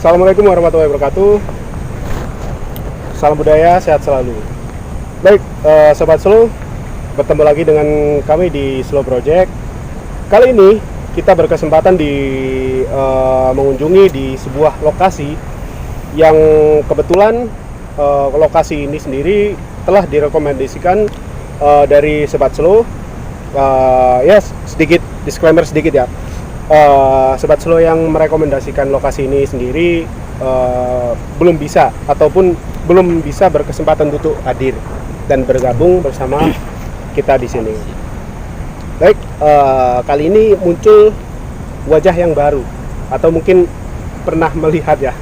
Assalamualaikum warahmatullahi wabarakatuh. Salam budaya, sehat selalu. Baik, Sobat Slow, bertemu lagi dengan kami di Slow Project. Kali ini kita berkesempatan mengunjungi di sebuah lokasi yang kebetulan lokasi ini sendiri telah direkomendasikan dari Sobat Slow. Ya, sedikit disclaimer sedikit ya. Sobat Slow yang merekomendasikan lokasi ini sendiri belum bisa berkesempatan untuk hadir dan bergabung bersama kita di sini. Baik, kali ini muncul wajah yang baru, atau mungkin pernah melihat ya,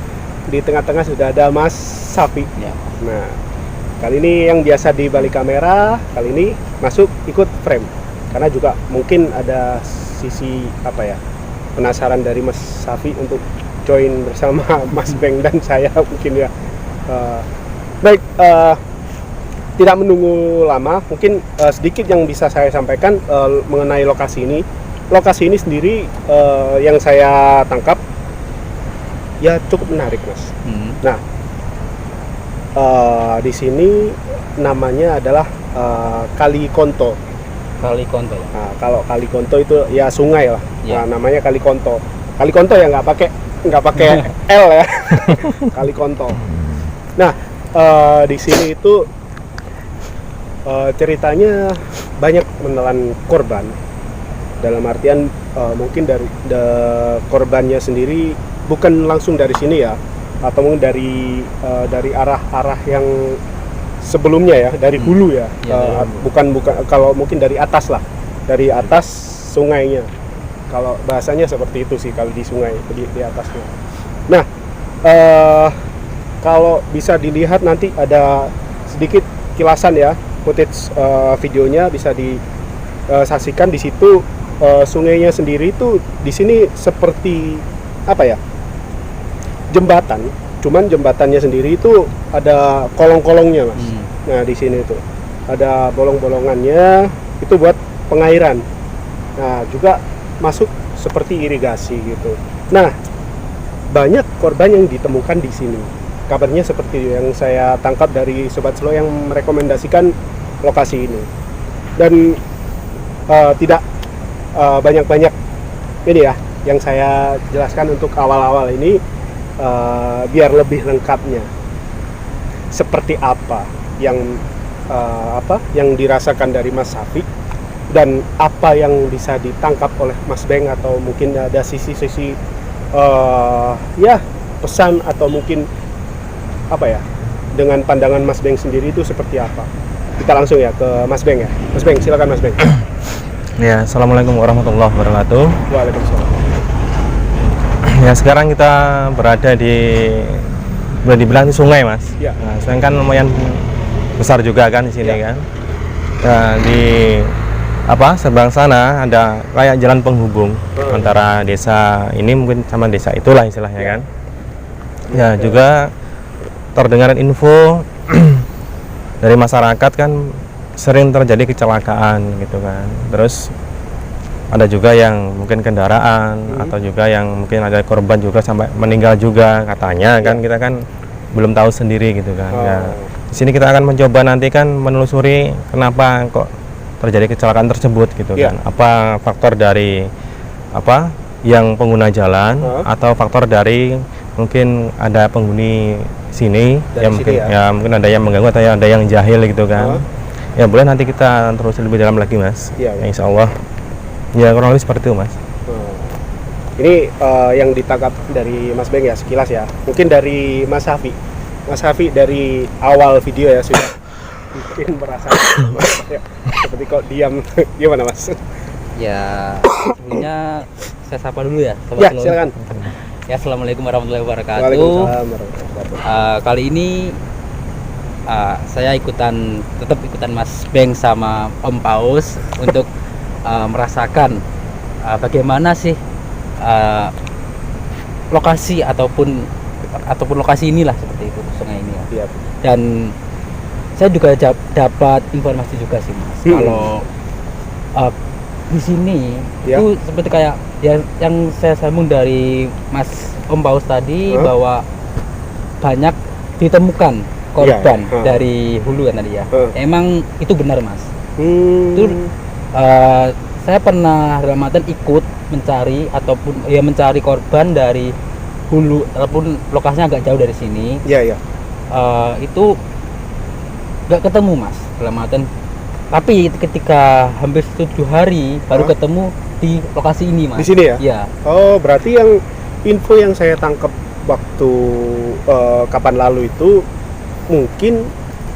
di tengah-tengah sudah ada Mas Safi. Ya. Nah, kali ini yang biasa di balik kamera, kali ini masuk ikut frame, karena juga mungkin ada sisi penasaran dari Mas Safi untuk join bersama Mas Beng dan saya mungkin ya. Baik, tidak menunggu lama, mungkin sedikit yang bisa saya sampaikan mengenai lokasi ini. Lokasi ini sendiri yang saya tangkap ya cukup menarik, Mas. Nah, di sini namanya adalah Kali Konto. Kali Konto ya. Nah, kalau Kali Konto itu ya sungai lah. Ya. Nah, namanya Kali Konto. Kali Konto ya nggak pakai L ya. Kali Konto. Nah, di sini itu ceritanya banyak menelan korban. Dalam artian mungkin dari korbannya sendiri bukan langsung dari sini ya, atau mungkin dari arah yang sebelumnya ya, dari hulu ya, bukan kalau mungkin dari atas lah, dari atas sungainya. Kalau bahasanya seperti itu sih kalau di sungai, di atasnya. Nah, kalau bisa dilihat nanti ada sedikit kilasan ya, footage videonya bisa disaksikan di situ. Sungainya sendiri itu di sini seperti jembatan. Cuman jembatannya sendiri itu ada kolong-kolongnya, Mas. Nah, di sini itu ada bolong-bolongannya, itu buat pengairan. Nah, juga masuk seperti irigasi gitu. Nah, banyak korban yang ditemukan di sini. Kabarnya seperti yang saya tangkap dari Sobat Slow yang merekomendasikan lokasi ini. Dan tidak banyak-banyak ini ya yang saya jelaskan untuk awal-awal ini. Biar lebih lengkapnya seperti apa yang dirasakan dari Mas Safi dan apa yang bisa ditangkap oleh Mas Beng, atau mungkin ada sisi-sisi pesan, atau mungkin dengan pandangan Mas Beng sendiri itu seperti apa. Kita langsung ya ke Mas Beng ya. Mas Beng, silakan Mas Beng. Ya, assalamualaikum warahmatullahi wabarakatuh. Waalaikumsalam. Ya, sekarang kita berada boleh dibilang di sungai, Mas. Ya. Nah, sungai kan lumayan besar juga kan di sini kan. Nah, di seberang sana ada kayak jalan penghubung antara desa ini mungkin sama desa itulah istilahnya kan. Ya, juga terdengar info dari masyarakat kan sering terjadi kecelakaan gitu kan. Terus ada juga yang mungkin kendaraan atau juga yang mungkin ada korban juga sampai meninggal juga katanya kan, kita kan belum tahu sendiri gitu kan. Ya, di sini kita akan mencoba nanti kan menelusuri kenapa kok terjadi kecelakaan tersebut gitu kan. Apa faktor dari yang pengguna jalan atau faktor dari mungkin ada penghuni sini yang mungkin mungkin ada yang mengganggu atau ada yang jahil gitu kan. Ya, boleh nanti kita terus lebih dalam lagi, Mas. Ya, insya Allah. Ya, kurang lebih seperti itu, Mas. Ini yang ditangkap dari Mas Beng ya, sekilas ya. Mungkin dari Mas Safi. Mas Safi dari awal video ya sudah mungkin merasa seperti kok diam. Gimana, Mas? Ya, sebelumnya saya sapa dulu ya. Ya, silakan. Ya, assalamualaikum warahmatullahi wabarakatuh. Waalaikumsalam warahmatullahi wabarakatuh. Kali ini saya tetap ikutan Mas Beng sama Om Paus untuk merasakan bagaimana sih lokasi ataupun lokasi inilah seperti itu, sungai ini ya. Dan saya juga dapat informasi juga sih, Mas. Kalau di sini itu seperti kayak yang saya sambung dari Mas Om Paus tadi bahwa banyak ditemukan korban dari hulu kan tadi ya. Emang itu benar Mas. Itu saya pernah dalam artian ikut mencari ataupun ya mencari korban dari hulu ataupun lokasinya agak jauh dari sini. Iya. Itu nggak ketemu Mas dalam artian. Tapi ketika hampir 7 hari baru ketemu di lokasi ini Mas. Di sini ya? Iya. Oh, berarti yang info yang saya tangkap waktu kapan lalu itu mungkin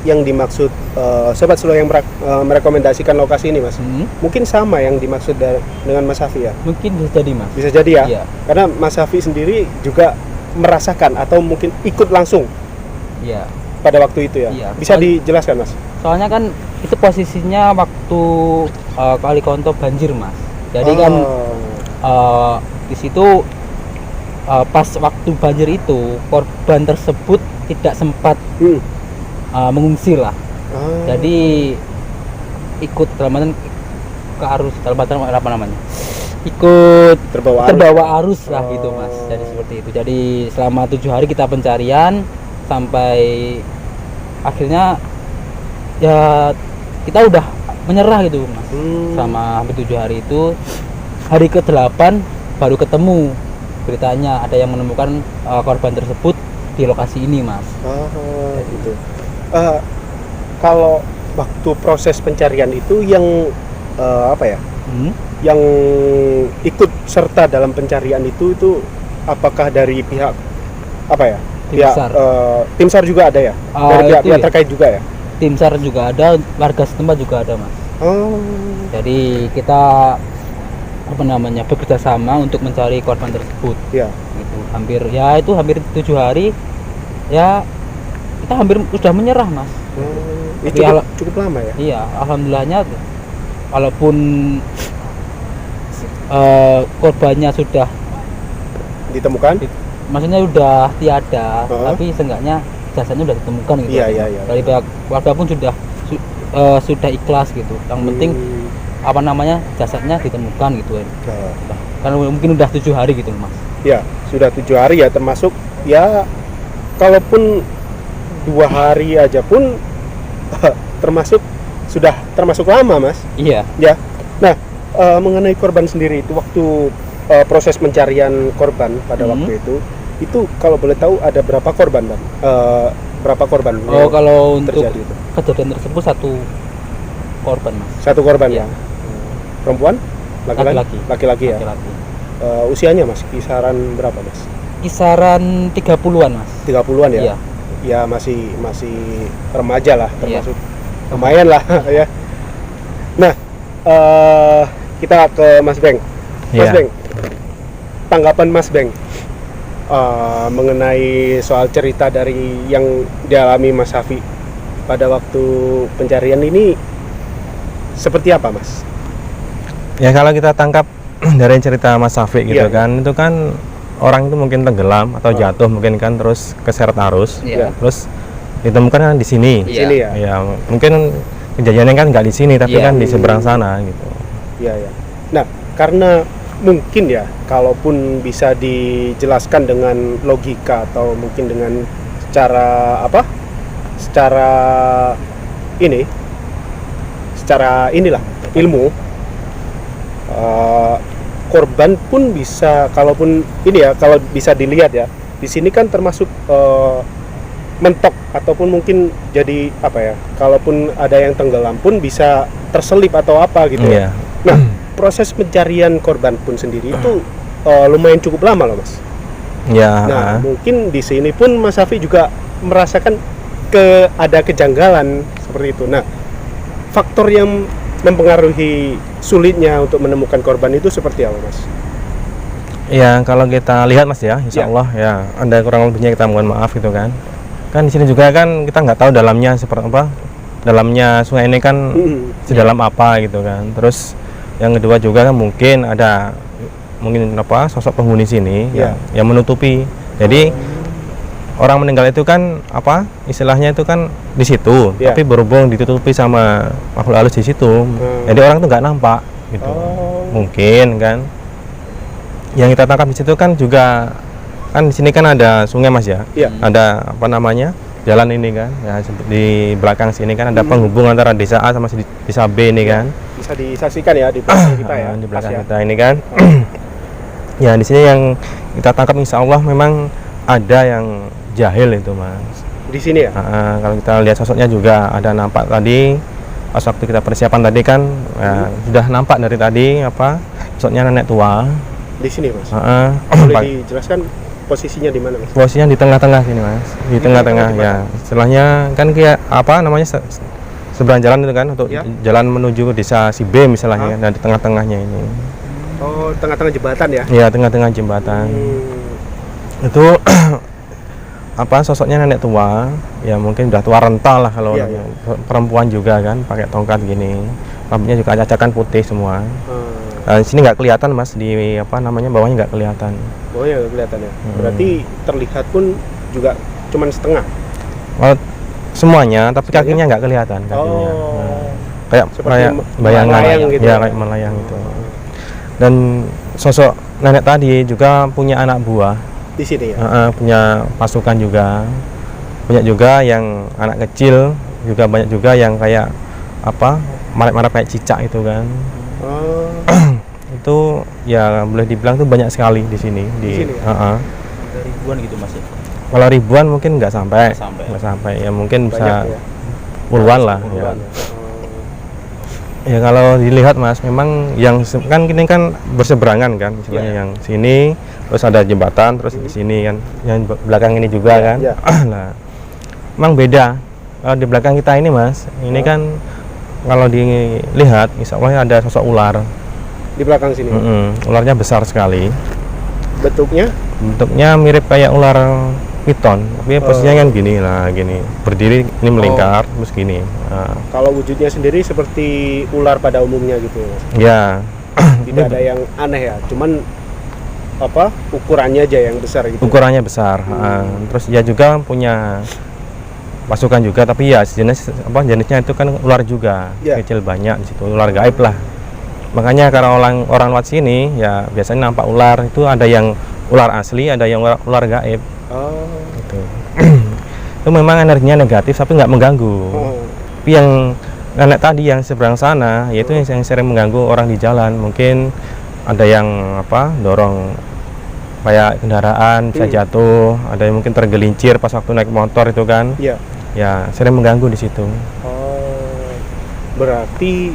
yang dimaksud Sobat Slow yang merekomendasikan lokasi ini Mas. Mungkin sama yang dimaksud dengan Mas Safi ya? Mungkin bisa jadi Mas. Bisa jadi ya? Iya. Karena Mas Safi sendiri juga merasakan atau mungkin ikut langsung. Iya. Pada waktu itu ya? Iya. Bisa dijelaskan Mas? Soalnya kan itu posisinya waktu Kali Konto banjir Mas. Jadi kan di situ pas waktu banjir itu korban tersebut tidak sempat mengungsi lah. Jadi ikut dalam ke arus dalam apa namanya? Ikut terbawa arus lah gitu Mas. Jadi seperti itu. Jadi selama 7 hari kita pencarian sampai akhirnya ya kita udah menyerah gitu Mas. Selama hampir 7 hari itu, hari ke-8 baru ketemu beritanya ada yang menemukan korban tersebut di lokasi ini Mas. Gitu. Kalau waktu proses pencarian itu yang apa ya? Yang ikut serta dalam pencarian itu apakah dari pihak apa ya? Tim SAR juga ada ya? Dari pihak terkait juga ya? Tim SAR juga ada, warga setempat juga ada Mas. Jadi kita bekerja sama untuk mencari korban tersebut. Iya. Gitu. Hampir 7 hari ya kita hampir sudah menyerah Mas. Itu cukup lama ya? Iya, alhamdulillahnya walaupun korbannya sudah ditemukan, maksudnya sudah tiada, tapi seenggaknya jasanya sudah ditemukan gitu. Iya. Dari pihak warga pun sudah ikhlas gitu. Yang penting jasadnya ditemukan gitu kan. Karena mungkin udah 7 hari gitu Mas. Ya, sudah 7 hari ya, termasuk ya kalaupun 2 hari aja pun sudah termasuk lama Mas. Iya. Ya. Nah, mengenai korban sendiri itu waktu proses pencarian korban pada waktu itu kalau boleh tahu ada berapa korban Bang? Berapa korban? Kalau untuk kejadian tersebut 1 korban Mas. 1 korban ya. Perempuan? Laki-laki ya. Usianya Mas kisaran berapa Mas? Kisaran 30-an Mas. 30-an ya? Iya. Ya masih remaja lah, termasuk lumayan lah ya. Nah, kita ke Mas Beng. Mas Beng, tanggapan Mas Beng mengenai soal cerita dari yang dialami Mas Safi pada waktu pencarian ini seperti apa Mas? Ya kalau kita tangkap dari cerita Mas Safi gitu kan, itu kan orang itu mungkin tenggelam atau jatuh mungkin kan, terus keseret arus, terus ditemukan kan di sini. Ya mungkin kejadiannya kan nggak di sini tapi kan di seberang sana gitu. Iya. Nah, karena mungkin ya, kalaupun bisa dijelaskan dengan logika atau mungkin dengan secara inilah ilmu, korban pun bisa, kalaupun ini ya, kalau bisa dilihat ya, di sini kan termasuk mentok ataupun mungkin jadi apa ya, kalaupun ada yang tenggelam pun bisa terselip atau apa gitu ya. Nah, proses pencarian korban pun sendiri itu lumayan cukup lama loh Mas. Nah, mungkin di sini pun Mas Safi juga merasakan ada kejanggalan seperti itu. Nah, faktor yang mempengaruhi sulitnya untuk menemukan korban itu seperti apa Mas? Ya kalau kita lihat Mas ya, Insya Allah ya ada kurang lebihnya kita mohon maaf gitu kan. Kan di sini juga kan kita nggak tahu dalamnya seperti apa, dalamnya sungai ini kan sedalam apa gitu kan. Terus yang kedua juga kan mungkin ada sosok penghuni sini yang menutupi. Jadi orang meninggal itu kan istilahnya itu kan di situ, tapi berhubung ditutupi sama makhluk halus di situ, jadi orang tuh nggak nampak gitu. Mungkin kan. yang kita tangkap di situ kan juga kan di sini kan ada sungai Mas ya. Iya. Ada apa namanya? Jalan ini kan. Ya di belakang sini kan ada penghubung antara desa A sama desa B ini kan. Bisa disaksikan ya di belakang kita ya. Di Mas belakang ya. kita ini kan. Ya di sini yang kita tangkap insya Allah memang ada yang jahil itu Mas. Di sini ya. Kalau kita lihat sosoknya juga ada nampak tadi pas waktu kita persiapan tadi kan ya, sudah nampak dari tadi apa sosoknya nenek tua. Di sini Mas. Boleh dijelaskan posisinya di mana Mas? Posisinya di tengah-tengah sini Mas, di tengah-tengah ya. Istilahnya kan kayak apa namanya seberang jalan itu kan untuk Ya. jalan menuju desa si B misalnya kan, dan di tengah-tengahnya ini. Oh, tengah-tengah jembatan ya. Iya, tengah-tengah jembatan. Itu apa sosoknya nenek tua, ya mungkin udah tua renta lah kalau Iya, namanya. Perempuan juga kan, pakai tongkat gini. Rambutnya juga cacakan putih semua. Di sini nggak kelihatan Mas, di apa namanya bawahnya nggak kelihatan. Oh ya kelihatan ya. Berarti terlihat pun juga cuman setengah. Oh, semuanya, tapi kakinya nggak kelihatan kakinya. Oh. Kayak Seperti bayangan melayang gitu ya, ya? kayak melayang itu. Dan sosok nenek tadi juga punya anak buah, Di sini ya. punya pasukan juga, banyak juga yang anak kecil, juga banyak juga yang kayak apa marah-marah kayak cicak itu kan. Oh. Itu ya boleh dibilang tuh banyak sekali di sini Di sini ya? Ada ribuan gitu Mas ya. Kalau ribuan mungkin nggak sampai, Nggak sampai. ya mungkin Banyak bisa ya. puluhan lah ya. Puluhan ya. Ya kalau dilihat Mas, memang yang kan ini kan berseberangan kan, misalnya yang sini, terus ada jembatan, terus di sini kan, yang belakang ini juga kan. Ya. Nah, memang beda. Kalau di belakang kita ini Mas, ini kan kalau dilihat, insya Allah ada sosok ular. Di belakang sini. Ularnya besar sekali. Bentuknya Bentuknya mirip kayak ular piton, tapi posisinya kan gini lah, gini berdiri, ini melingkar, terus gini. Nah, kalau wujudnya sendiri seperti ular pada umumnya gitu Mas. ya. Tidak ada yang aneh ya. Cuman apa ukurannya aja yang besar gitu. Ukurannya besar. Terus dia juga punya pasukan juga, tapi ya jenisnya itu kan ular juga, Ya. kecil banyak di situ, ular gaib lah. Makanya kalau orang lewat sini ya biasanya nampak ular itu ada yang ular asli, ada yang ular gaib. Oh. Gitu. Itu memang energinya negatif tapi nggak mengganggu. Tapi yang nenek tadi yang seberang sana yaitu yang sering mengganggu orang di jalan, mungkin ada yang dorong kayak kendaraan bisa jatuh, ada yang mungkin tergelincir pas waktu naik motor itu kan. Iya. Ya sering mengganggu di situ. Oh. Berarti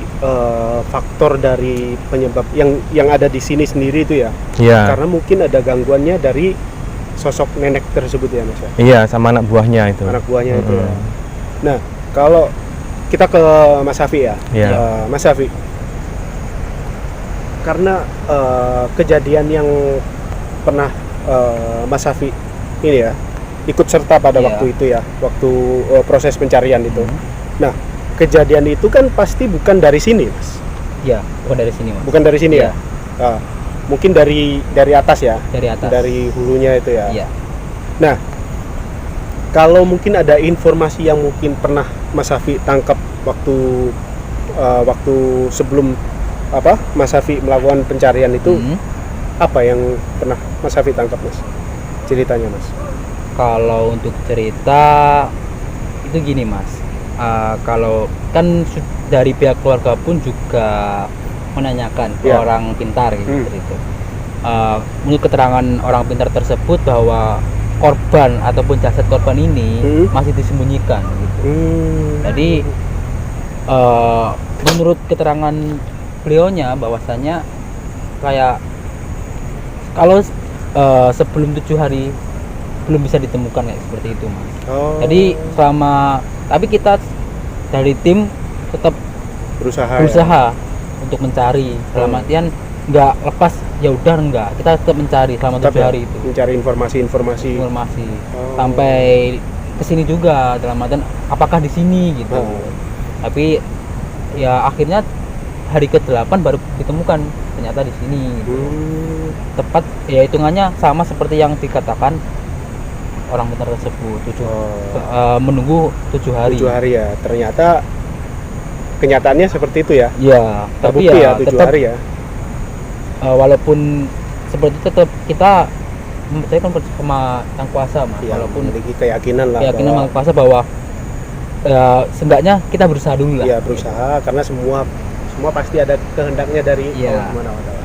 faktor dari penyebab yang ada di sini sendiri itu ya. Iya. Karena mungkin ada gangguannya dari sosok nenek tersebut ya Mas ya. Iya, sama anak buahnya itu. Anak buahnya itu ya. Nah, kalau kita ke Mas Safi ya. Iya. Mas Safi. Karena kejadian yang pernah Mas Safi ini ya ikut serta pada waktu itu ya, waktu proses pencarian itu. Nah, kejadian itu kan pasti bukan dari sini, Mas. Iya, bukan dari sini Mas. Bukan dari sini Iya. ya. Mungkin dari atas ya. Dari atas. Dari hulunya itu ya. Iya. Nah, kalau mungkin ada informasi yang mungkin pernah Mas Safi tangkap waktu sebelum Mas Safi melakukan pencarian itu, apa yang pernah Mas Safi tangkap Mas? Ceritanya Mas. Kalau untuk cerita itu gini Mas, kalau kan dari pihak keluarga pun juga menanyakan ke orang pintar gitu. Menurut keterangan orang pintar tersebut bahwa korban ataupun jasad korban ini masih disembunyikan gitu. Jadi menurut keterangan beliaunya bahwasanya kayak kalau sebelum 7 hari belum bisa ditemukan kayak seperti itu Mas. Jadi tapi kita dari tim tetap berusaha untuk mencari dalam artian nggak lepas ya udah, enggak, kita tetap mencari selama 7 hari itu, mencari informasi sampai kesini juga dalam artian apakah di sini gitu. Tapi ya akhirnya hari ke-8 baru ditemukan ternyata di sini gitu. Tepat ya hitungannya sama seperti yang dikatakan orang pintar tersebut, menunggu 7 hari. 7 hari ya. Ternyata kenyataannya seperti itu ya. Iya, tapi Terbukti ya 7 tetap hari ya. walaupun seperti itu tetap kita mempercayakan sama yang kuasa mas, Ya, walaupun memiliki keyakinan lah. keyakinan bahwa- yang kuasa bahwa seenggaknya kita berusaha dulu lah. Ya, berusaha karena semua pasti ada kehendaknya dari Iya. Allah Subhanahu wa Ta'ala.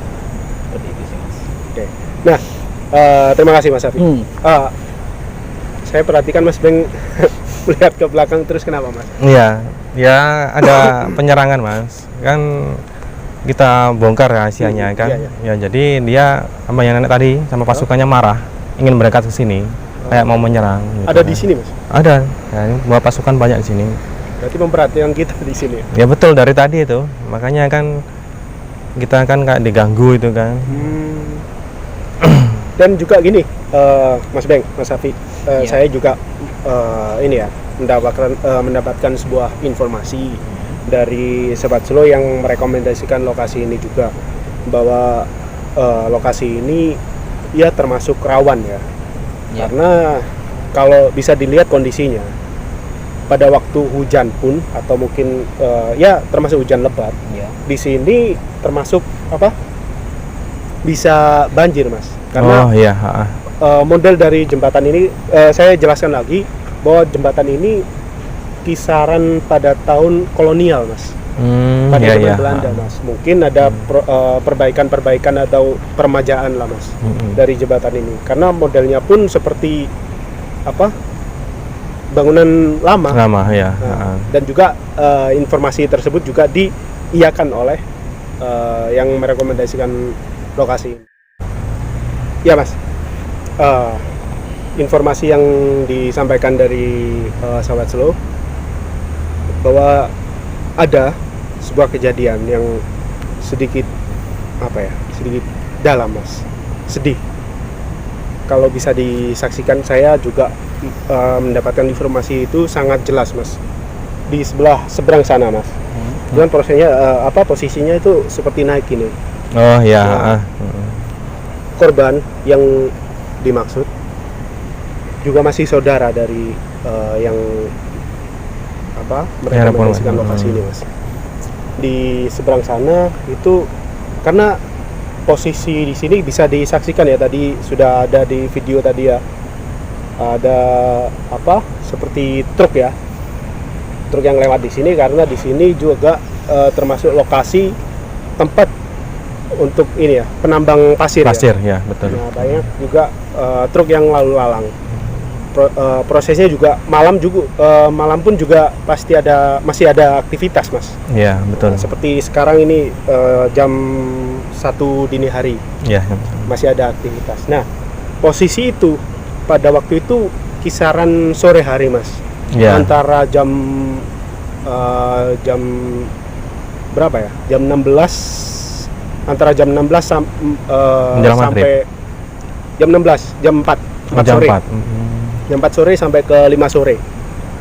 Seperti itu sih mas. Oke. Nah, terima kasih Mas Afi. Saya perhatikan Mas Beng melihat ke belakang terus, kenapa Mas? Iya, ya ada penyerangan mas. Kan kita bongkar rahasianya kan. Iya, Ya jadi dia sama yang nenek tadi sama pasukannya marah, ingin berangkat ke sini, kayak mau menyerang. Gitu Ada kan. di sini Mas? Ada. Ya, ini bawa pasukan banyak di sini. Berarti memperhatikan kita di sini. Ya betul dari tadi itu. Makanya kan kita kan kayak diganggu itu kan. Dan juga gini, Mas Beng, Mas Afi, Iya. saya juga ini ya mendapatkan sebuah informasi dari Sobat Slow yang merekomendasikan lokasi ini juga, bahwa lokasi ini ya termasuk rawan ya. Ya. Karena kalau bisa dilihat kondisinya pada waktu hujan pun atau mungkin ya termasuk hujan lebat, Iya. di sini termasuk apa? Bisa banjir, Mas. Karena Oh iya. Ha-ha. model dari jembatan ini, saya jelaskan lagi bahwa jembatan ini kisaran pada tahun kolonial, Mas. Pada Iya, zaman iya. Belanda, Ha. Mas. Mungkin ada perbaikan-perbaikan atau permajaan lah, Mas, dari jembatan ini. Karena modelnya pun seperti apa? Bangunan lama. Lama ya. Nah, dan juga informasi tersebut juga diiyakan oleh yang merekomendasikan lokasi ini. Ya Mas, informasi yang disampaikan dari Sobat Slow bahwa ada sebuah kejadian yang sedikit sedikit dalam Mas, sedih. Kalau bisa disaksikan, saya juga mendapatkan informasi itu sangat jelas Mas, di seberang sana Mas. Cuman posisinya itu seperti naik ini. Oh iya. Nah, korban yang dimaksud juga masih saudara dari yang merekomendasikan lokasi ini Mas. Di seberang sana itu, karena posisi di sini bisa disaksikan ya, tadi sudah ada di video tadi ya, ada seperti truk yang lewat di sini, karena di sini juga termasuk lokasi tempat untuk ini ya, penambang pasir. Pasir ya, betul. Nah, banyak juga truk yang lalu lalang. Prosesnya juga malam pun juga masih ada aktivitas Mas. Iya, betul. Nah, seperti sekarang ini jam 1 dini hari Iya. masih ada aktivitas. Nah, posisi itu pada waktu itu kisaran sore hari Mas. Iya. Antara jam berapa ya? Jam 16, antara jam 16 Menjelang sampai maghrib. jam 16, jam 4 Jam sore. 4. Jam 4 sore sampai ke 5 sore.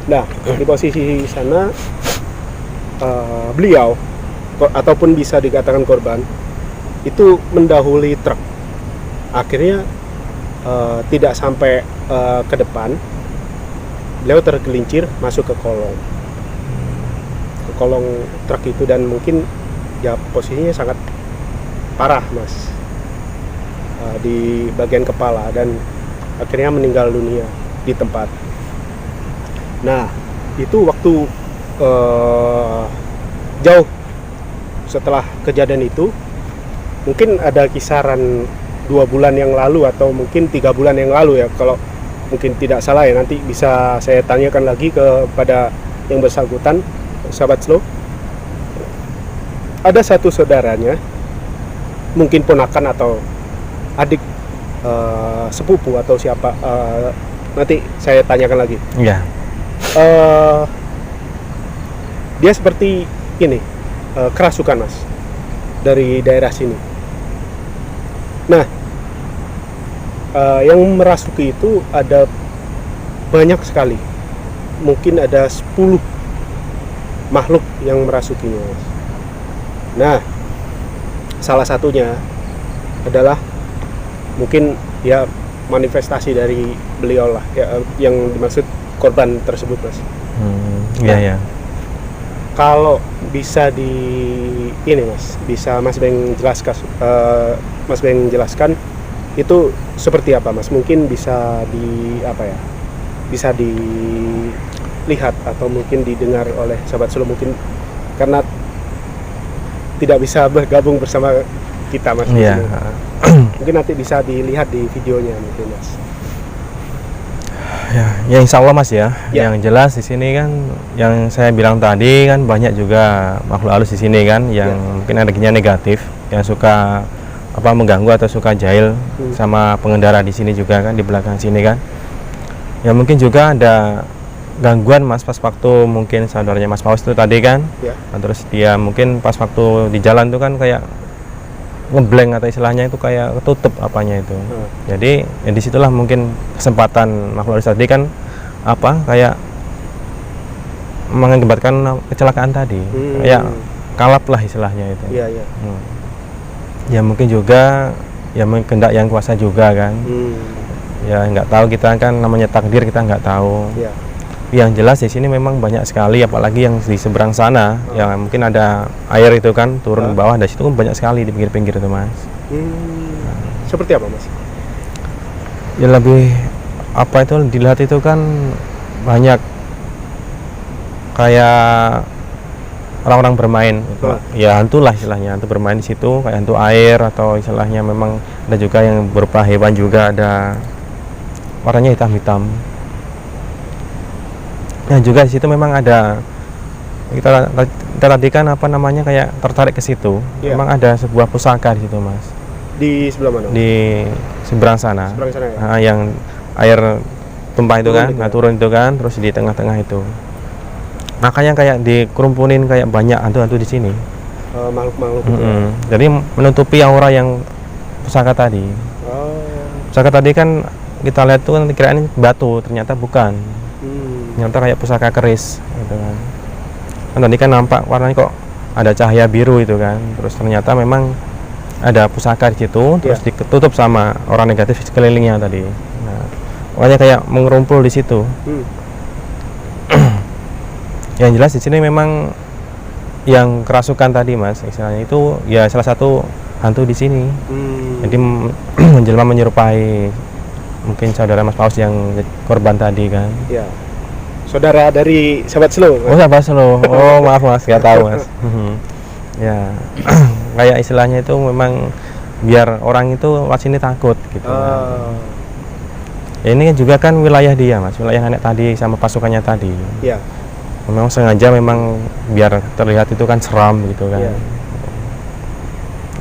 Nah, di posisi sana beliau ataupun bisa dikatakan korban itu mendahului truk. Akhirnya tidak sampai ke depan, beliau tergelincir masuk ke kolong truk itu, dan mungkin ya posisinya sangat parah Mas, di bagian kepala, dan akhirnya meninggal dunia di tempat. Nah, itu waktu jauh setelah kejadian itu, mungkin ada kisaran 2 bulan yang lalu atau mungkin 3 bulan yang lalu ya, kalau mungkin tidak salah ya, nanti bisa saya tanyakan lagi kepada yang bersangkutan, Sahabat Slow. Ada satu saudaranya, mungkin ponakan atau adik sepupu atau siapa, nanti saya tanyakan lagi. Iya. Dia seperti ini, kerasukan Mas, dari daerah sini. Nah, yang merasuki itu ada banyak sekali, mungkin ada 10 makhluk yang merasukinya Mas. Nah, salah satunya adalah mungkin ya manifestasi dari beliau lah ya, yang dimaksud korban tersebut Mas. Iya, iya. Kalau bisa bisa Mas Beng jelaskan itu seperti apa Mas? Mungkin bisa bisa dilihat atau mungkin didengar oleh sahabat Solo mungkin karena tidak bisa bergabung bersama kita Mas. Iya. Mungkin nanti bisa dilihat di videonya mungkin Mas. Ya insya Allah Mas ya. Ya. Yang jelas di sini kan yang saya bilang tadi kan banyak juga makhluk halus di sini kan yang mungkin energinya negatif, yang suka mengganggu atau suka jahil sama pengendara di sini juga kan, di belakang sini kan. Ya mungkin juga ada gangguan Mas pas waktu mungkin saudaranya Mas Paus itu tadi kan. Ya. Nah, terus dia mungkin pas waktu di jalan tuh kan kayak ngeblank atau istilahnya itu kayak ketutup apanya itu. Jadi ya disitulah mungkin kesempatan makhluk halus tadi kan kayak mengakibatkan kecelakaan tadi. Kayak kalap lah istilahnya itu. Iya, iya. Ya mungkin juga ya kehendak yang kuasa juga kan. Ya nggak tahu, kita kan namanya takdir, kita nggak tahu. Iya. Yang jelas di sini memang banyak sekali, apalagi yang di seberang sana yang mungkin ada air itu kan turun ke bawah, dari situ kan banyak sekali di pinggir-pinggir itu Mas. Seperti apa Mas? Ya lebih itu dilihat itu kan banyak kayak orang-orang bermain. Ya hantu lah istilahnya, hantu bermain di situ kayak hantu air, atau istilahnya memang ada juga yang berupa hewan juga, ada warnanya hitam-hitam. Nah juga di situ memang ada kita tadi kan kayak tertarik ke situ. Memang ada sebuah pusaka di situ Mas. Di sebelah mana? Di seberang sana. Seberang sana ya? Yang air tumpah itu kan, turun itu kan, terus di tengah-tengah itu. Makanya kayak dikerumpunin kayak banyak hantu-hantu di sini. Makhluk-makhluk. Jadi menutupi aura yang pusaka tadi. Pusaka tadi kan kita lihat tuh kan kirain batu, ternyata bukan. Ternyata kayak pusaka keris gitu kan. Tadi kan nampak warnanya kok ada cahaya biru itu kan. Terus ternyata memang ada pusaka di situ, terus ditutup sama orang negatif sekelilingnya tadi. Nah, makanya kayak mengerumpul di situ. Yang jelas di sini memang yang kerasukan tadi Mas, istilahnya itu ya salah satu hantu di sini. Jadi menjelma menyerupai mungkin saudara Mas Paus yang korban tadi kan. Ya. Saudara dari sahabat Solo. Oh, sahabat Solo. Oh, maaf Mas, nggak tahu Mas. Ya. Kayak istilahnya itu memang biar orang itu lewat sini takut gitu. Ya, ini juga kan wilayah dia Mas, wilayah nenek tadi sama pasukannya tadi. Iya. Memang sengaja memang biar terlihat itu kan seram gitu kan.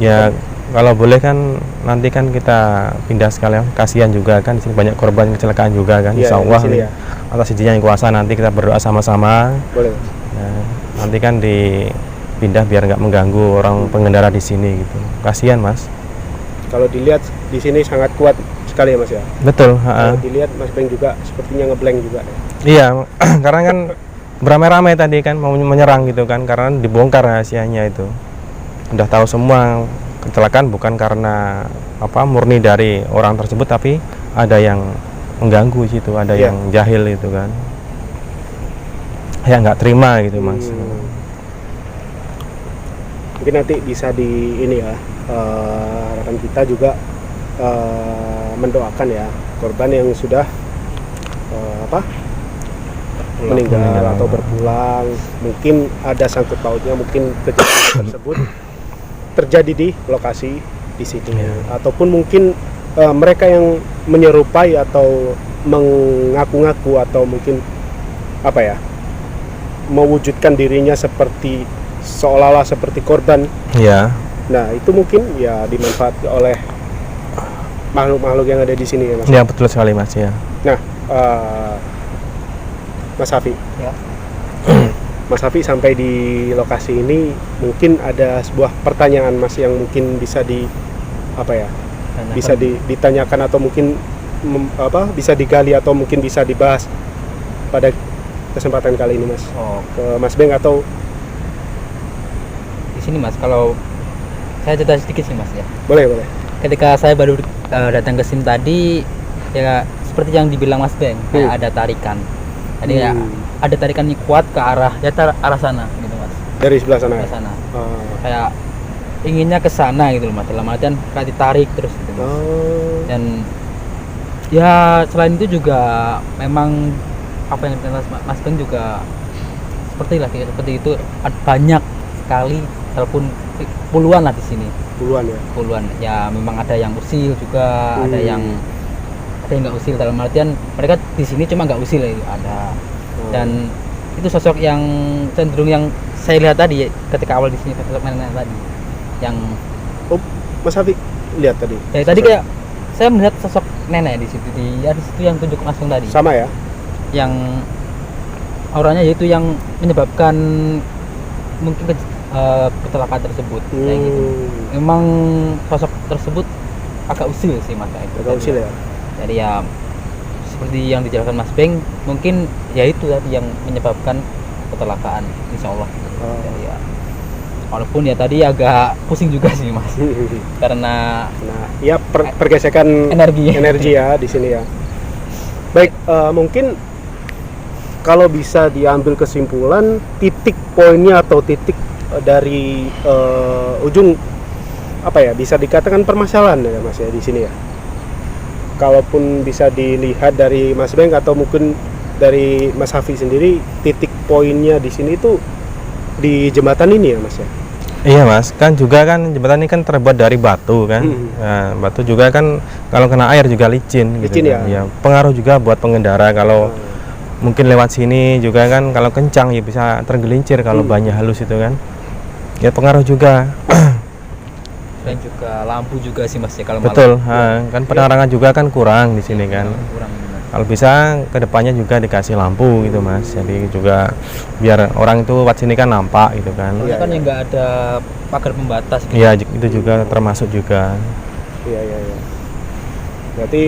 Ya kalau boleh kan nanti kan kita pindah sekalian, kasihan juga kan di sini banyak korban kecelakaan juga kan. Insya Allah atas izin yang kuasa nanti kita berdoa sama-sama. Boleh. Nah, nanti kan dipindah biar nggak mengganggu orang pengendara di sini gitu. Kasihan Mas. Kalau dilihat di sini sangat kuat sekali ya Mas ya. Betul. Kalau dilihat Mas Beng juga sepertinya ngeblank juga. Iya, karena kan beramai-ramai tadi kan mau menyerang gitu kan, karena dibongkar rahasianya itu. Udah tahu semua kecelakaan bukan karena murni dari orang tersebut, tapi ada yang mengganggu situ, ada yang jahil itu kan, ya nggak terima gitu Mas. Mungkin nanti bisa di ini ya, harapan kita juga mendoakan ya korban yang sudah meninggal atau berpulang, mungkin ada sangkut pautnya, mungkin kejadian tersebut terjadi di lokasi di situ, ataupun mungkin mereka yang menyerupai atau mengaku-ngaku atau mungkin mewujudkan dirinya seperti seolah-olah seperti korban. Nah itu mungkin ya dimanfaatkan oleh makhluk-makhluk yang ada di sini ya Mas. Ya betul sekali Mas ya. Nah Mas Hafi, Mas Hafi sampai di lokasi ini mungkin ada sebuah pertanyaan Mas yang mungkin bisa bisa ditanyakan atau mungkin bisa digali atau mungkin bisa dibahas pada kesempatan kali ini Mas. Ke Mas Beng atau di sini Mas, kalau saya cerita sedikit sih Mas ya. Boleh. Ketika saya baru datang ke sini tadi, ya seperti yang dibilang Mas Beng, kayak ada tarikan. Jadi ya ada tarikan yang kuat ke arah arah sana gitu Mas. Dari sebelah sana. Ke sana. Kayak inginnya ke sana gitu loh Mas, dalam artian kayak ditarik terus gitu Mas. Oh. Dan ya selain itu juga memang apa yang Mas Ben juga seperti itu banyak sekali walaupun puluhan lah di sini. Puluhan ya. Puluhan ya, memang ada yang usil juga, ada yang nggak usil, dalam artian mereka di sini cuma nggak usil ya, ada. Dan itu sosok yang cenderung yang saya lihat tadi ketika awal di sini, sosok nenek tadi yang Mas Hafiq lihat tadi. ya tadi kayak saya melihat sosok nenek di situ, di situ yang tunjuk langsung tadi, Sama ya. yang auranya yaitu yang menyebabkan mungkin kecelakaan tersebut kayak gitu. Memang sosok tersebut agak usil sih Mas, Agak usil ya. jadi ya seperti yang dijelaskan Mas Beng, mungkin ya itu tadi yang menyebabkan kecelakaan, insya Allah. Jadi ya walaupun ya tadi agak pusing juga sih Mas, karena Nah, ya pergesekan energi ya di sini ya. Baik, mungkin kalau bisa diambil kesimpulan, titik poinnya atau titik dari ujung apa ya, bisa dikatakan permasalahan ya Mas ya di sini ya. Kalaupun bisa dilihat dari Mas Beng atau mungkin dari Mas Hafiq sendiri, titik poinnya di sini itu di jembatan ini ya Mas ya. Iya Mas, kan juga kan jembatan ini kan terbuat dari batu kan. Nah, batu juga kan kalau kena air juga licin gitu. Licin kan. ya? Ya, pengaruh juga buat pengendara kalau mungkin lewat sini juga kan, kalau kencang ya bisa tergelincir kalau bannya halus itu kan. Ya pengaruh juga. dan juga lampu juga sih Mas ya kalau Betul, malam. kan penerangan juga kan kurang di sini kan. Kurang benar. Kalau bisa kedepannya juga dikasih lampu gitu Mas, jadi juga biar orang itu lewat sini kan nampak gitu kan. Soalnya kan yang nggak ada pagar pembatas gitu. Iya, itu juga termasuk juga. Iya. Berarti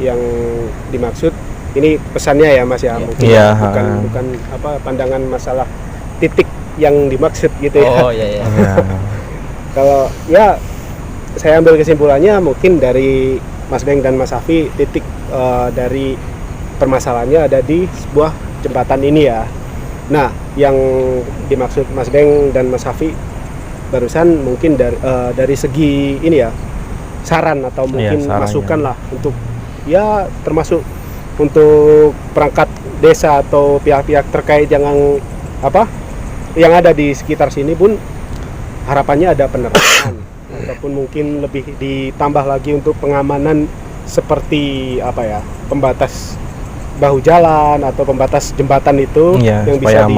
yang dimaksud ini pesannya ya Mas ya, mungkin Iya, bukan apa pandangan masalah titik yang dimaksud gitu ya. Oh iya. Iya. Kalau ya saya ambil kesimpulannya mungkin dari Mas Beng dan Mas Hafiq, titik dari permasalahannya ada di sebuah jembatan ini ya. Nah, yang dimaksud Mas Beng dan Mas Hafiq barusan mungkin dari segi ini ya, saran atau mungkin masukan lah untuk ya termasuk untuk perangkat desa atau pihak-pihak terkait yang ada di sekitar sini pun harapannya ada penerangan ataupun mungkin lebih ditambah lagi untuk pengamanan seperti pembatas bahu jalan atau pembatas jembatan itu yang bisa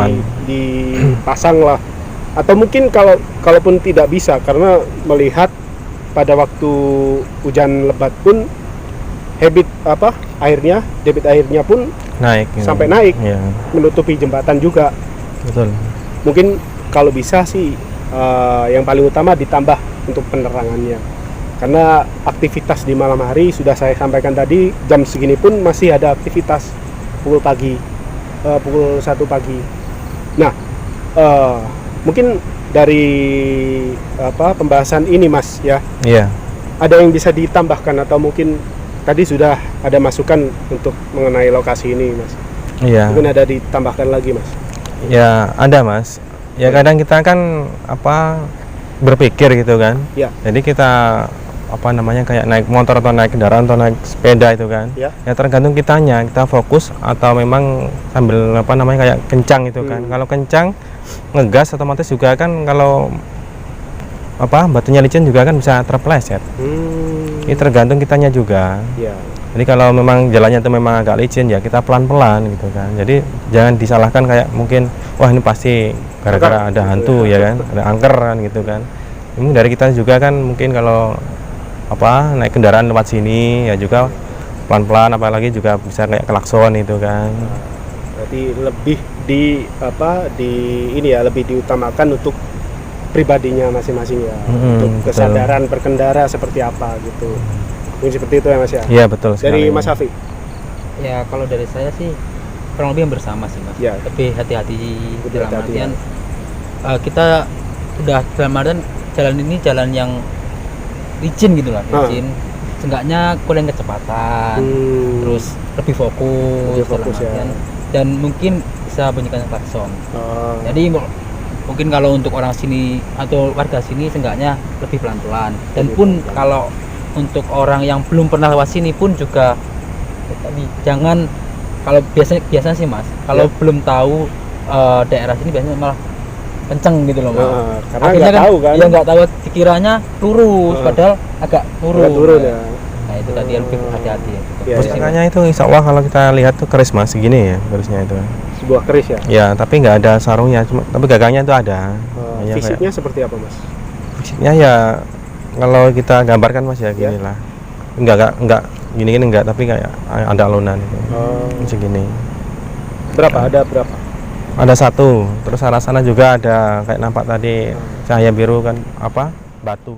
dipasang lah, atau mungkin kalaupun tidak bisa karena melihat pada waktu hujan lebat pun debit airnya pun naik sampai naik menutupi jembatan juga. Betul. Mungkin kalau bisa sih yang paling utama ditambah untuk penerangannya, karena aktivitas di malam hari sudah saya sampaikan tadi, jam segini pun masih ada aktivitas pukul 1 pagi. Nah, mungkin dari pembahasan ini Mas ya, ada yang bisa ditambahkan atau mungkin tadi sudah ada masukan untuk mengenai lokasi ini Mas? Iya. Mungkin ada ditambahkan lagi Mas? Ya ada Mas. Ya kadang kita kan berpikir gitu kan. Ya. Jadi kita kayak naik motor atau naik kendaraan atau naik sepeda itu kan. Ya tergantung kitanya, kita fokus atau memang sambil kayak kencang itu kan. Kalau kencang ngegas otomatis juga kan, kalau batunya licin juga kan bisa terpeleset. Ini tergantung kitanya juga. Ya. Jadi kalau memang jalannya itu memang agak licin ya kita pelan-pelan gitu kan. Jadi jangan disalahkan kayak mungkin wah ini pasti gara-gara ada hantu ya kan, ada angker kan gitu kan. Ini dari kita juga kan mungkin kalau naik kendaraan lewat sini ya juga pelan-pelan, apalagi juga bisa kayak klakson itu kan. Berarti lebih lebih diutamakan untuk pribadinya masing-masing ya, untuk kesadaran berkendara seperti apa gitu. Mungkin seperti itu ya Mas ya. Iya betul sekali. Dari Mas Hafiq? Ya kalau dari saya sih kurang lebih yang bersama sih Mas. Ya. Lebih hati-hati dalam artian kita udah dalam artian jalan ini jalan yang licin gitu lah, licin. Seenggaknya kurang kecepatan, terus lebih fokus dalam artian, dan mungkin bisa bunyikan klakson. Jadi Mungkin kalau untuk orang sini atau warga sini seenggaknya lebih pelan-pelan. Dan Lebih pun pelan-pelan. kalau untuk orang yang belum pernah lewat sini pun juga tadi jangan, kalau biasanya sih Mas, kalau Ya. belum tahu daerah sini biasanya malah kenceng gitu loh Mas. Karena Akhirnya nggak tahu kan. ya nggak tahu, dikiranya lurus Heeh. padahal agak turun. Agak turun ya. Nah itu tadi yang lebih hati-hati ya. Iya, Terus iya. tengahnya itu insya Allah kalau kita lihat tuh keris mas segini ya garisnya itu. Sebuah keris ya. Ya tapi nggak ada sarungnya, cuma tapi gagangnya itu ada. Hanya kayak- Fisiknya seperti apa mas? fisiknya ya kalau kita gambarkan mas ya gini lah. Enggak gini enggak, tapi kayak ada alunan itu. Segini. Berapa? Ada berapa? Ada satu, terus arah sana juga ada kayak nampak tadi cahaya biru kan apa batu.